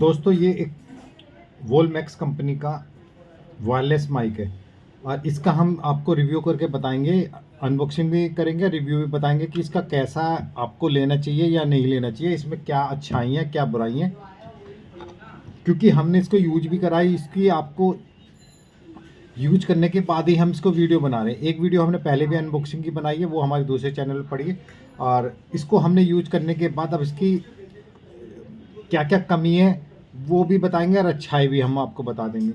दोस्तों ये एक वोलमैक्स कंपनी का वायरलेस माइक है और इसका हम आपको रिव्यू करके बताएंगे, अनबॉक्सिंग भी करेंगे, रिव्यू भी बताएंगे कि इसका कैसा आपको लेना चाहिए या नहीं लेना चाहिए, इसमें क्या अच्छाई हैं क्या बुराई हैं, क्योंकि हमने इसको यूज भी करा है। इसकी आपको यूज करने के बाद ही हम इसको वीडियो बना रहे हैं। एक वीडियो हमने पहले भी अनबॉक्सिंग की बनाई है, वो हमारे दूसरे चैनल पर पड़ी है, और इसको हमने यूज करने के बाद अब इसकी क्या क्या कमी है वो भी बताएंगे और अच्छाई भी हम आपको बता देंगे।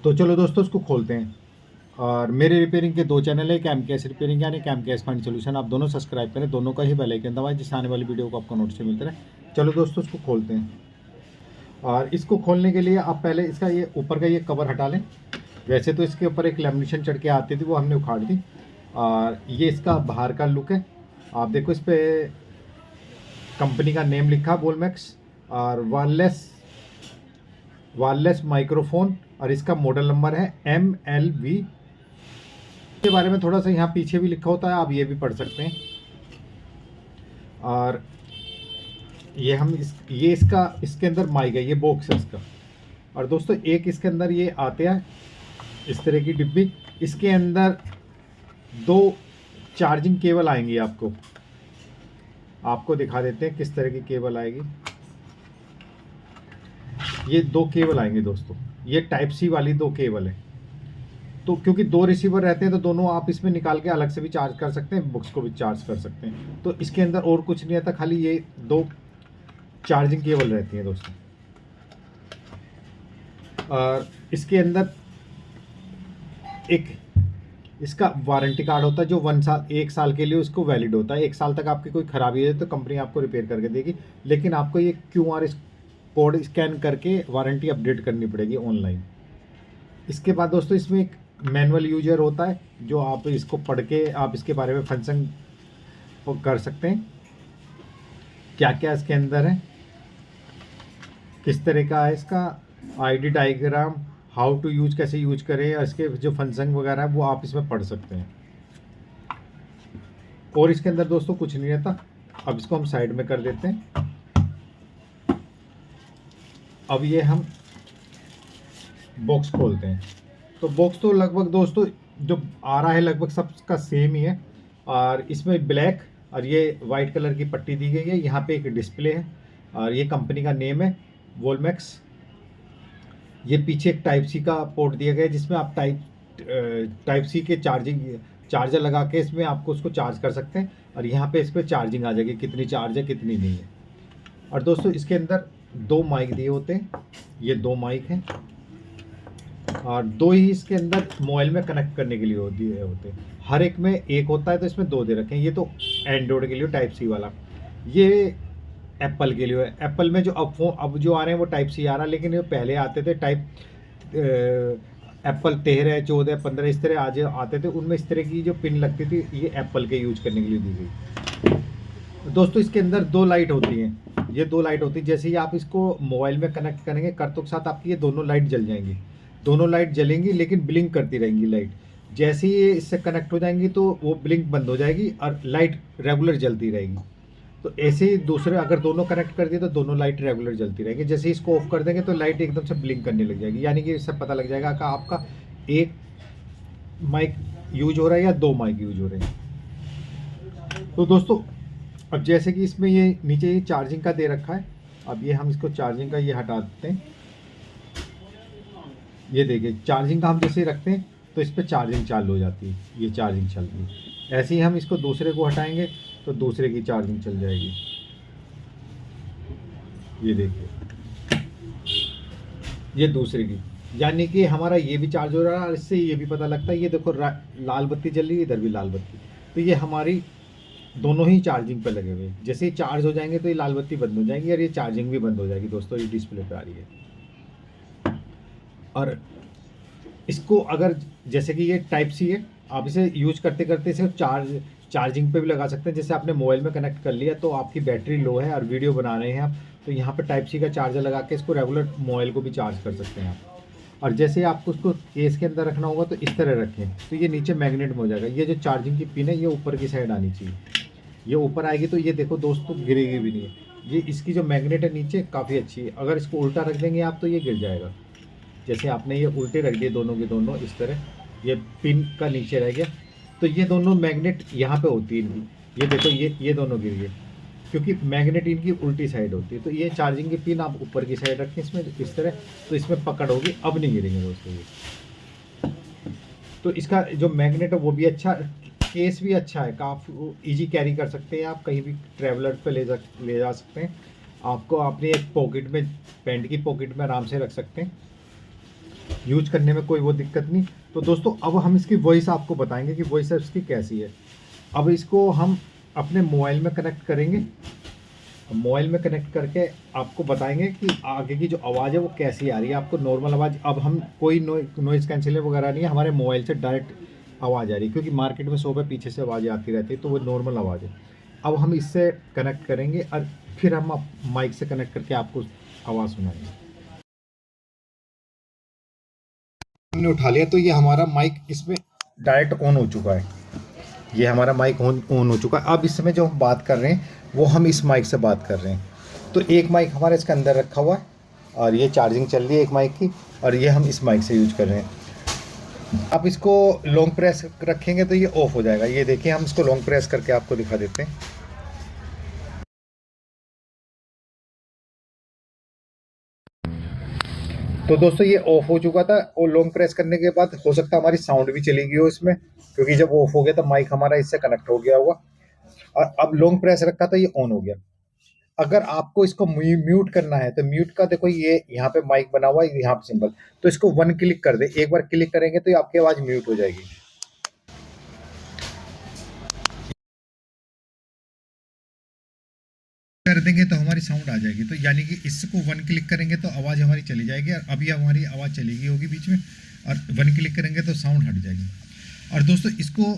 तो चलो दोस्तों इसको खोलते हैं। और मेरे रिपेयरिंग के दो चैनल है, कैम कैश रिपेयरिंग यानी कैम कैश फाइंड सोल्यूशन, आप दोनों सब्सक्राइब करें, दोनों का ही बेल आइकन दबाएं जिससे आने वाली वीडियो को आपको नोटिस मिलते रहे। चलो दोस्तों इसको खोलते हैं। और इसको खोलने के लिए आप पहले इसका ये ऊपर का ये कवर हटा लें। वैसे तो इसके ऊपर एक लेमिनेशन चढ़ के आती थी, वो हमने उखाड़ दी। और ये इसका बाहर का लुक है, आप देखो इस पर कंपनी का नेम लिखा वोलमैक्स और वायरलेस माइक्रोफोन, और इसका मॉडल नंबर है MLV। के बारे में थोड़ा सा यहाँ पीछे भी लिखा होता है, आप ये भी पढ़ सकते हैं। और ये हम ये इसके अंदर माइक है, ये बॉक्स है इसका। और दोस्तों एक इसके अंदर ये आते हैं इस तरह की डिब्बी, इसके अंदर दो चार्जिंग केबल आएंगी। आपको दिखा देते हैं किस तरह की केबल आएगी। ये दो केबल आएंगे दोस्तों, ये टाइप सी वाली दो केबल है। तो क्योंकि दो रिसीवर रहते हैं तो दोनों आप इसमें निकाल के अलग से भी चार्ज कर सकते हैं, बुक्स को भी चार्ज कर सकते हैं। तो इसके अंदर और कुछ नहीं आता, खाली ये दो चार्जिंग केबल रहती हैं दोस्तों। और इसके अंदर एक इसका वारंटी कार्ड होता है जो 1 साल के लिए उसको वैलिड होता है। 1 साल तक आपकी कोई ख़राबी है तो कंपनी आपको रिपेयर करके देगी, लेकिन आपको ये QR कोड स्कैन करके वारंटी अपडेट करनी पड़ेगी ऑनलाइन। इसके बाद दोस्तों इसमें एक मैनुअल यूजर होता है, जो आप इसको पढ़ के आप इसके बारे में फंक्शन कर सकते हैं, क्या क्या इसके अंदर है, किस तरह का है इसका ID diagram, how to use, कैसे यूज करें, और इसके जो फंक्शन वगैरह है वो आप इसमें पढ़ सकते हैं। और इसके अंदर दोस्तों कुछ नहीं रहता। अब इसको हम साइड में कर देते हैं। अब ये हम बॉक्स खोलते हैं। तो बॉक्स तो लगभग दोस्तों जो आ रहा है लगभग सबका सेम ही है, और इसमें ब्लैक और ये वाइट कलर की पट्टी दी गई है। यहाँ पे एक डिस्प्ले है और ये कंपनी का नेम है वोलमैक्स। ये पीछे एक टाइप सी का पोर्ट दिया गया है जिसमें आप टाइप सी के चार्जर लगा के इसमें आपको उसको चार्ज कर सकते हैं, और यहाँ पे इस पर चार्जिंग आ जाएगी, कितनी चार्ज है कितनी नहीं है। और दोस्तों इसके अंदर दो माइक दिए होते हैं, ये दो माइक हैं, और दो ही इसके अंदर मोबाइल में कनेक्ट करने के लिए दिए होते हैं। हर एक में एक होता है तो इसमें दो दे रखे हैं। ये तो एंड्रॉयड के लिए टाइप सी वाला, ये एप्पल के लिए है। एप्पल में जो अब जो आ रहे हैं वो टाइप सी आ रहा है, लेकिन ये पहले आते थे टाइप एप्पल 13, 14, 15 इस तरह आज आते थे, उनमें इस तरह की जो पिन लगती थी ये एप्पल के यूज करने के लिए दी गई। दोस्तों इसके अंदर दो लाइट होती हैं, ये दो लाइट होती है। जैसे ही आप इसको मोबाइल में कनेक्ट करेंगे करतों के साथ आपकी ये दोनों लाइट जल जाएंगी, दोनों लाइट जलेंगी लेकिन ब्लिंक करती रहेंगी लाइट। जैसे ही ये इससे कनेक्ट हो जाएंगी तो वो ब्लिंक बंद हो जाएगी और लाइट रेगुलर जलती रहेगी। तो ऐसे ही दूसरे अगर दोनों कनेक्ट कर दिए तो दोनों लाइट रेगुलर जलती रहेगी। जैसे ही इसको ऑफ कर देंगे तो लाइट एकदम से ब्लिंक करने लग जाएगी, यानी कि इससे पता लग जाएगा कि आपका एक माइक यूज हो रहा है या दो माइक यूज हो रहे हैं। तो दोस्तों अब जैसे कि इसमें ये नीचे ये चार्जिंग का दे रखा है, अब ये हम इसको चार्जिंग का ये हटा देते हैं। ये देखिए चार्जिंग का हम जैसे रखते हैं तो इस पर चार्जिंग चालू हो जाती है, ये चार्जिंग चल रही है। ऐसे ही हम इसको दूसरे को हटाएंगे तो दूसरे की चार्जिंग चल जाएगी। ये देखिए ये दूसरे की, यानी कि हमारा ये भी चार्ज हो रहा है और इससे ये भी पता लगता है। ये देखो लाल बत्ती जल रही है, इधर भी लाल बत्ती, तो ये हमारी दोनों ही चार्जिंग पे लगे हुए। जैसे ही चार्ज हो जाएंगे तो ये लाल बत्ती बंद हो जाएगी और ये चार्जिंग भी बंद हो जाएगी। दोस्तों ये डिस्प्ले पे आ रही है। और इसको अगर जैसे कि ये टाइप सी है, आप इसे यूज करते करते इसे चार्जिंग पे भी लगा सकते हैं। जैसे आपने मोबाइल में कनेक्ट कर लिया तो आपकी बैटरी लो है और वीडियो बना रहे हैं आप, तो यहाँ पे टाइप सी का चार्जर लगा के इसको रेगुलर मोबाइल को भी चार्ज कर सकते हैं आप। और जैसे आपको उसको केस के अंदर रखना होगा तो इस तरह रखें तो ये नीचे मैग्नेट में हो जाएगा। ये जो चार्जिंग की पिन है ये ऊपर की साइड आनी चाहिए, ये ऊपर आएगी तो ये देखो दोस्तों गिरेगी भी नहीं है। ये इसकी जो मैग्नेट है नीचे काफ़ी अच्छी है, अगर इसको उल्टा रख देंगे आप तो ये गिर जाएगा। जैसे आपने ये उल्टे रख दिए दोनों के दोनों इस तरह, ये पिन का नीचे रह गया, तो ये दोनों मैग्नेट यहाँ पे होती है इनकी, ये देखो ये दोनों गिर गए, क्योंकि मैग्नेट इनकी उल्टी साइड होती है। तो ये चार्जिंग की पिन आप ऊपर की साइड रखें इसमें इस तरह, तो इसमें पकड़ होगी, अब नहीं गिरेंगे दोस्तों ये। तो इसका जो मैग्नेट है वो भी अच्छा, केस भी अच्छा है, काफ़ी इजी कैरी कर सकते हैं आप, कहीं भी ट्रैवलर पे ले जा सकते हैं। आपको अपनी एक पॉकेट में, पैंट की पॉकेट में आराम से रख सकते हैं, यूज करने में कोई वो दिक्कत नहीं। तो दोस्तों अब हम इसकी वॉइस आपको बताएंगे कि वॉइस इसकी कैसी है। अब इसको हम अपने मोबाइल में कनेक्ट करेंगे, मोबाइल में कनेक्ट करके आपको बताएंगे कि आगे की जो आवाज़ है वो कैसी आ रही है। आपको नॉर्मल आवाज़, अब हम कोई नॉइज़ कैंसिलर वगैरह नहीं है, हमारे मोबाइल से डायरेक्ट आवाज़ आ रही है, क्योंकि मार्केट में 100 पे पीछे से आवाज़ें आती रहती है, तो वो नॉर्मल आवाज़ है। अब हम इससे कनेक्ट करेंगे और फिर हम माइक से कनेक्ट करके आपको आवाज़ सुनाएंगे। हमने उठा लिया तो ये हमारा माइक इसमें डायरेक्ट ऑन हो चुका है, ये हमारा माइक ऑन हो चुका है। अब इस समय जो हम बात कर रहे हैं वो हम इस माइक से बात कर रहे हैं। तो एक माइक हमारा इसके अंदर रखा हुआ है और ये चार्जिंग चल रही है एक माइक की, और ये हम इस माइक से यूज कर रहे हैं। आप इसको लॉन्ग प्रेस रखेंगे तो ये ऑफ हो जाएगा। ये देखिए हम इसको लॉन्ग प्रेस करके आपको दिखा देते हैं। तो दोस्तों ये ऑफ हो चुका था, और लॉन्ग प्रेस करने के बाद हो सकता है हमारी साउंड भी चली गई हो इसमें, क्योंकि जब ऑफ हो गया तो माइक हमारा इससे कनेक्ट हो गया होगा। और अब लॉन्ग प्रेस रखा था, ये ऑन हो गया। अगर आपको इसको म्यूट करना है तो म्यूट का देखो ये यहाँ पे माइक बना हुआ है, यहाँ पे सिंबल, तो इसको 1 क्लिक कर दे, एक बार क्लिक करेंगे तो ये आपकी आवाज़ म्यूट हो जाएगी। कर देंगे तो हमारी साउंड आ जाएगी, तो यानी कि इसको 1 क्लिक करेंगे तो आवाज़ हमारी चली जाएगी, और अभी हमारी आवाज़ चली गई होगी बीच में, और 1 क्लिक करेंगे तो साउंड हट जाएगी। और दोस्तों इसको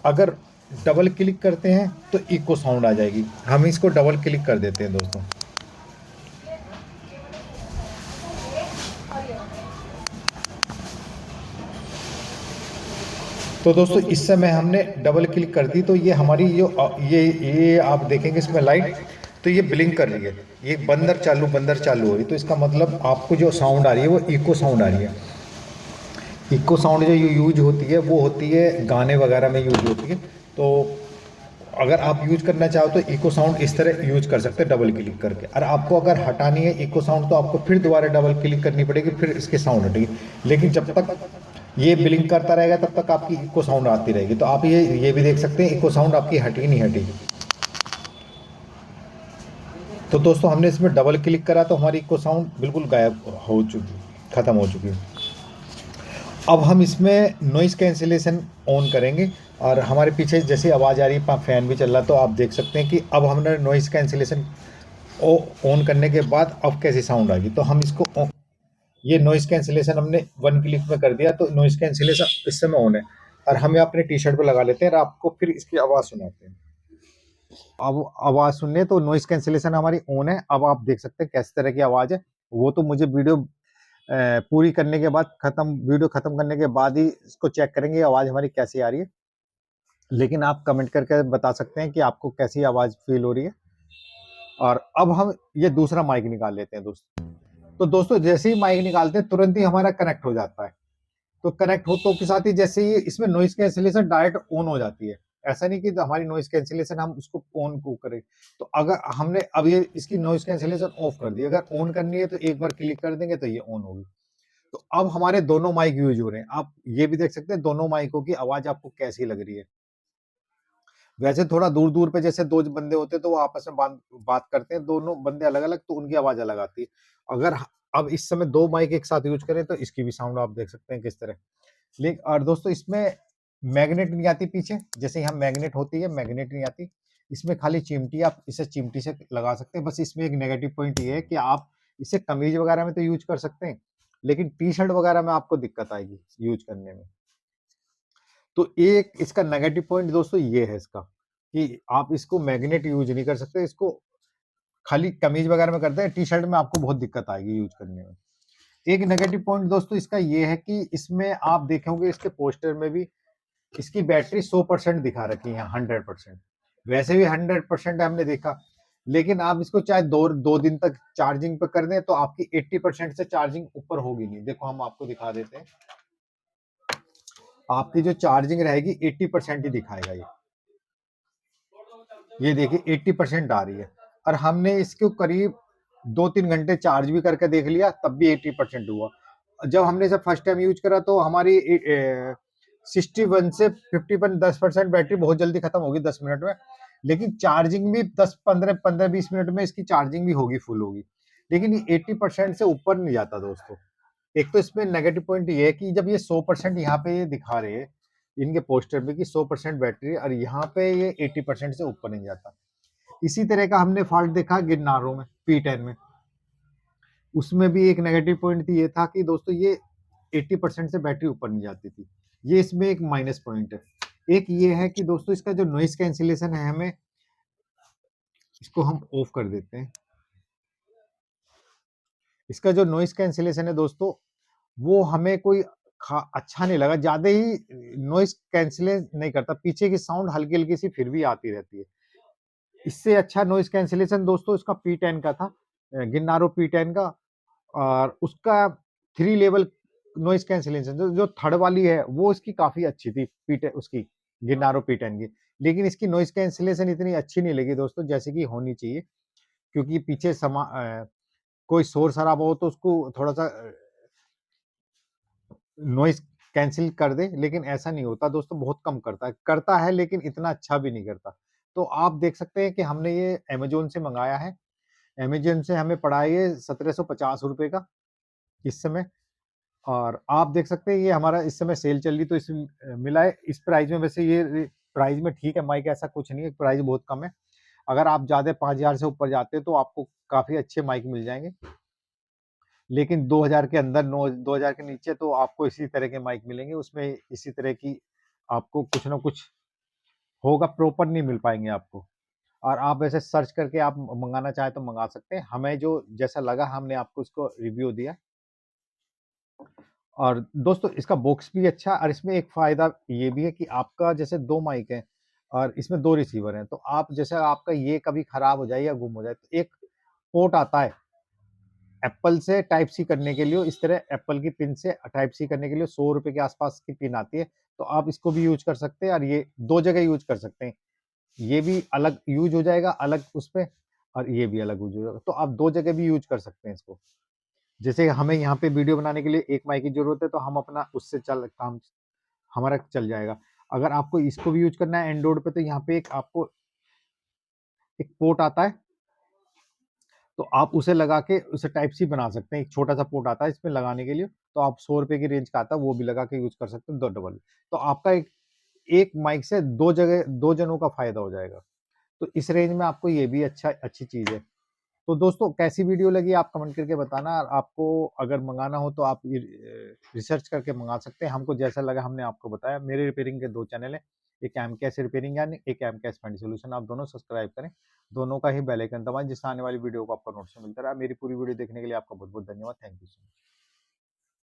अगर डबल क्लिक करते हैं तो इको साउंड आ जाएगी, हम इसको डबल क्लिक कर देते हैं दोस्तों। तो दोस्तों इस समय हमने डबल क्लिक कर दी तो ये हमारी जो ये आप देखेंगे इसमें लाइट, तो ये ब्लिंक कर रही है, ये बंदर चालू हो रही है। तो इसका मतलब आपको जो साउंड आ रही है वो इको साउंड आ रही है। इको साउंड जो यूज होती है वो होती है गाने वगैरह में यूज होती है। तो अगर आप यूज करना चाहो तो इको साउंड इस तरह यूज कर सकते हैं डबल क्लिक करके। और आपको अगर हटानी है इको साउंड तो आपको फिर दोबारा डबल क्लिक करनी पड़ेगी, फिर इसकी साउंड हटेगी। लेकिन जब तक ये ब्लिंक करता रहेगा तब तक आपकी इको साउंड आती रहेगी। तो आप ये भी देख सकते हैं इको साउंड आपकी हटी नहीं हटेगी। तो दोस्तों हमने इसमें डबल क्लिक करा तो हमारी इको साउंड बिल्कुल गायब हो चुकी, ख़त्म हो चुकी है। अब हम इसमें नॉइज़ कैंसिलेशन ऑन करेंगे, और हमारे पीछे जैसी आवाज़ आ रही है, फ़ैन भी चल रहा, तो आप देख सकते हैं कि अब हमने नॉइज़ कैंसिलेशन ऑन करने के बाद अब कैसी साउंड आएगी। तो हम इसको ये नॉइज़ कैंसिलेशन हमने 1 क्लिक में कर दिया, तो नॉइज़ कैंसिलेशन इस समय ऑन है, और हम अपने टी शर्ट पर लगा लेते हैं और आपको फिर इसकी आवाज़ सुनाते हैं। अब आवाज़ सुनने तो नॉइज़ कैंसिलेशन हमारी ऑन है। अब आप देख सकते हैं किस तरह की आवाज़ है। वो तो मुझे वीडियो पूरी करने के बाद वीडियो ख़त्म करने के बाद ही इसको चेक करेंगे आवाज़ हमारी कैसी आ रही है। लेकिन आप कमेंट करके बता सकते हैं कि आपको कैसी आवाज़ फ़ील हो रही है। और अब हम ये दूसरा माइक निकाल लेते हैं दोस्तों। तो दोस्तों जैसे ही माइक निकालते हैं तुरंत ही हमारा कनेक्ट हो जाता है। तो कनेक्ट हो तो के साथ ही जैसे ही इसमें नॉइज़ कैंसिलेशन डायरेक्ट ऑन हो जाती है। ऐसा नहीं कि हमारी नॉइज़ कैंसिलेशन हम उसको ऑन को करें। तो अगर हमने अब ये इसकी नॉइज़ कैंसिलेशन ऑफ कर दी, अगर ऑन करनी है तो एक बार क्लिक कर देंगे तो ये ऑन होगी। तो अब हमारे दोनों माइक यूज़ हो रहे हैं। आप ये भी देख सकते हैं दोनों माइकों की आवाज़ आपको कैसी लग रही है। वैसे थोड़ा दूर-दूर पे जैसे 2 बंदे होते हैं तो वो आपस में बात करते हैं, दोनों बंदे अलग-अलग तो उनकी आवाज़ अलग आती है। अगर ह अब इस समय 2 माइक एक साथ यूज़ करें तो इसकी भी साउंड आप देख सकते हैं किस तरह। और दोस्तों इसमें मैग्नेट नहीं आती पीछे, जैसे यहाँ मैग्नेट होती है, मैग्नेट नहीं आती। इसमें खाली चिमटी, आप इसे चिमटी से लगा सकते हैं। बस इसमें एक नेगेटिव पॉइंट ये है कि आप इसे कमीज़ वगैरह में तो यूज़ कर सकते हैं, लेकिन टी-शर्ट वगैरह में आपको दिक्कत आएगी यूज़ करने में। तो एक इसका नेगेटिव पॉइंट दोस्तों ये है इसका, कि आप इसको मैग्नेट यूज़ नहीं कर सकते, इसको खाली कमीज़ वगैरह में करते हैं, टी-शर्ट में आपको बहुत दिक्कत आएगी यूज़ करने में। एक नेगेटिव पॉइंट दोस्तों इसका ये है कि इसमें आप देखे होंगे इसके पोस्टर में भी इसकी बैटरी 100% दिखा रखी है, 100%। वैसे भी 100% हमने देखा, लेकिन आप इसको चाहे 2 दिन तक चार्जिंग पे कर दें तो आपकी 80% से चार्जिंग ऊपर होगी नहीं। देखो हम आपको दिखा देते हैं। आपकी जो चार्जिंग रहेगी 80% ही दिखाएगा ये। ये देखिए 80% आ रही है और हमने इसको करीब 2-3 घंटे चार्ज भी करके देख लिया तब भी 80% हुआ। जब हमने इसे फर्स्ट टाइम यूज़ करा तो हमारी 61 से 51 10% बैटरी बहुत जल्दी खत्म होगी 10 मिनट में। लेकिन चार्जिंग भी 15-20 मिनट में इसकी चार्जिंग भी होगी, फुल होगी। लेकिन ये 80% से ऊपर नहीं जाता दोस्तों। एक तो इसमें नेगेटिव पॉइंट ये है कि जब ये 100% यहाँ पे ये दिखा रहे हैं इनके पोस्टर पे कि 100% बैटरी और यहाँ पे ये 80% से ऊपर नहीं जाता। इसी तरह का हमने फॉल्ट देखा गिरनारों में P10 में। उसमें भी एक नेगेटिव पॉइंट ये था कि दोस्तों ये 80% से बैटरी ऊपर नहीं जाती थी। ये इसमें एक माइनस पॉइंट है। एक ये है कि दोस्तों इसका जो नॉइस कैंसिलेशन है, हमें इसको हम ऑफ कर देते हैं। इसका जो नॉइस कैंसिलेशन है दोस्तों, वो हमें कोई अच्छा नहीं लगा। ज़्यादा ही नॉइस कैंसिलेट नहीं करता। पीछे की साउंड हल्की-हल्की सी फिर भी आती रहती है। इससे अच्छा नॉइस कैंसिलेशन दोस्तों इसका P10 का था, गिरनारो P10 का। और उसका 3 लेवल नॉइस कैंसिलेशन जो थर्ड वाली है वो इसकी काफ़ी अच्छी थी, P10 उसकी गिरनारो P10 की। लेकिन इसकी नॉइस कैंसिलेशन इतनी अच्छी नहीं लगी दोस्तों जैसे कि होनी चाहिए। क्योंकि पीछे कोई शोर-शराबा हो तो उसको थोड़ा-सा नॉइस कैंसल कर दे, लेकिन ऐसा नहीं होता दोस्तों, बहुत कम करता है। करता है लेकिन इतना अच्छा भी नहीं करता। तो आप देख सकते हैं कि हमने ये अमेज़न से मँगाया है। अमेज़न से हमें पड़ा है ये ₹1750 का इस समय। और आप देख सकते हैं ये हमारा इस समय सेल चल रही तो मिला है इस प्राइस में। वैसे ये प्राइस में ठीक है माइक, ऐसा कुछ नहीं है, प्राइस बहुत कम है। अगर आप ज़्यादा 5000 से ऊपर जाते हैं तो आपको काफ़ी अच्छे माइक मिल जाएँगे। लेकिन 2000 के अंदर 2000 के नीचे तो आपको इसी तरह के माइक मिलेंगे। उसमें इसी तरह की आपको कुछ ना कुछ होगा, प्रॉपर नहीं मिल पाएँगे आपको। और आप वैसे सर्च करके आप मँगाना चाहें तो मँगा सकते हैं। हमें जो जैसा लगा हमने आपको उसको रिव्यू दिया। और दोस्तों इसका बॉक्स भी अच्छा है और इसमें एक फ़ायदा ये भी है कि आपका जैसे 2 माइक हैं और इसमें 2 रिसीवर हैं, तो आप जैसे आपका ये कभी खराब हो जाए या गुम हो जाए, तो एक पोर्ट आता है एप्पल से टाइप सी करने के लिए। इस तरह एप्पल की पिन से टाइप सी करने के लिए ₹100 के आसपास की पिन आती है, तो आप इसको भी यूज़ कर सकते हैं और ये 2 जगह यूज़ कर सकते हैं। ये भी अलग यूज़ हो जाएगा, अलग उसपे, और ये भी अलग यूज़ हो जाएगा, तो आप 2 जगह भी यूज़ कर सकते हैं इसको। जैसे हमें यहाँ पे वीडियो बनाने के लिए एक माइक की ज़रूरत है, तो हम अपना उससे चल काम हमारा चल जाएगा। अगर आपको इसको भी यूज़ करना है एंड्रॉइड पे, तो यहाँ पे एक आपको एक पोर्ट आता है, तो आप उसे लगा के उसे टाइप सी बना सकते हैं। एक छोटा-सा पोर्ट आता है इसमें लगाने के लिए, तो आप ₹100 की रेंज का आता है, वो भी लगा के यूज़ कर सकते हैं 2 डबल। तो आपका एक माइक से 2 जगह 2 जनों का फ़ायदा हो जाएगा। तो इस रेंज में आपको ये भी अच्छी चीज़ है। तो दोस्तों कैसी वीडियो लगी आप कमेंट करके बताना। और आपको अगर मँगाना हो तो आप ये रिसर्च करके मँगा सकते हैं। हमको जैसा लगा हमने आपको बताया। मेरे रिपेयरिंग के 2 चैनल हैं, एक एमकेएस रिपेयरिंग यानी एक एमकेएस फंडी सॉल्यूशन। आप दोनों सब्सक्राइब करें, दोनों का ही बेल आइकन दबाएँ जिससे आने वाली वीडियो को आपको नोटिफ़िकेशन मिलता रहे। मेरी पूरी वीडियो देखने के लिए आपका बहुत-बहुत धन्यवाद। Thank you so much.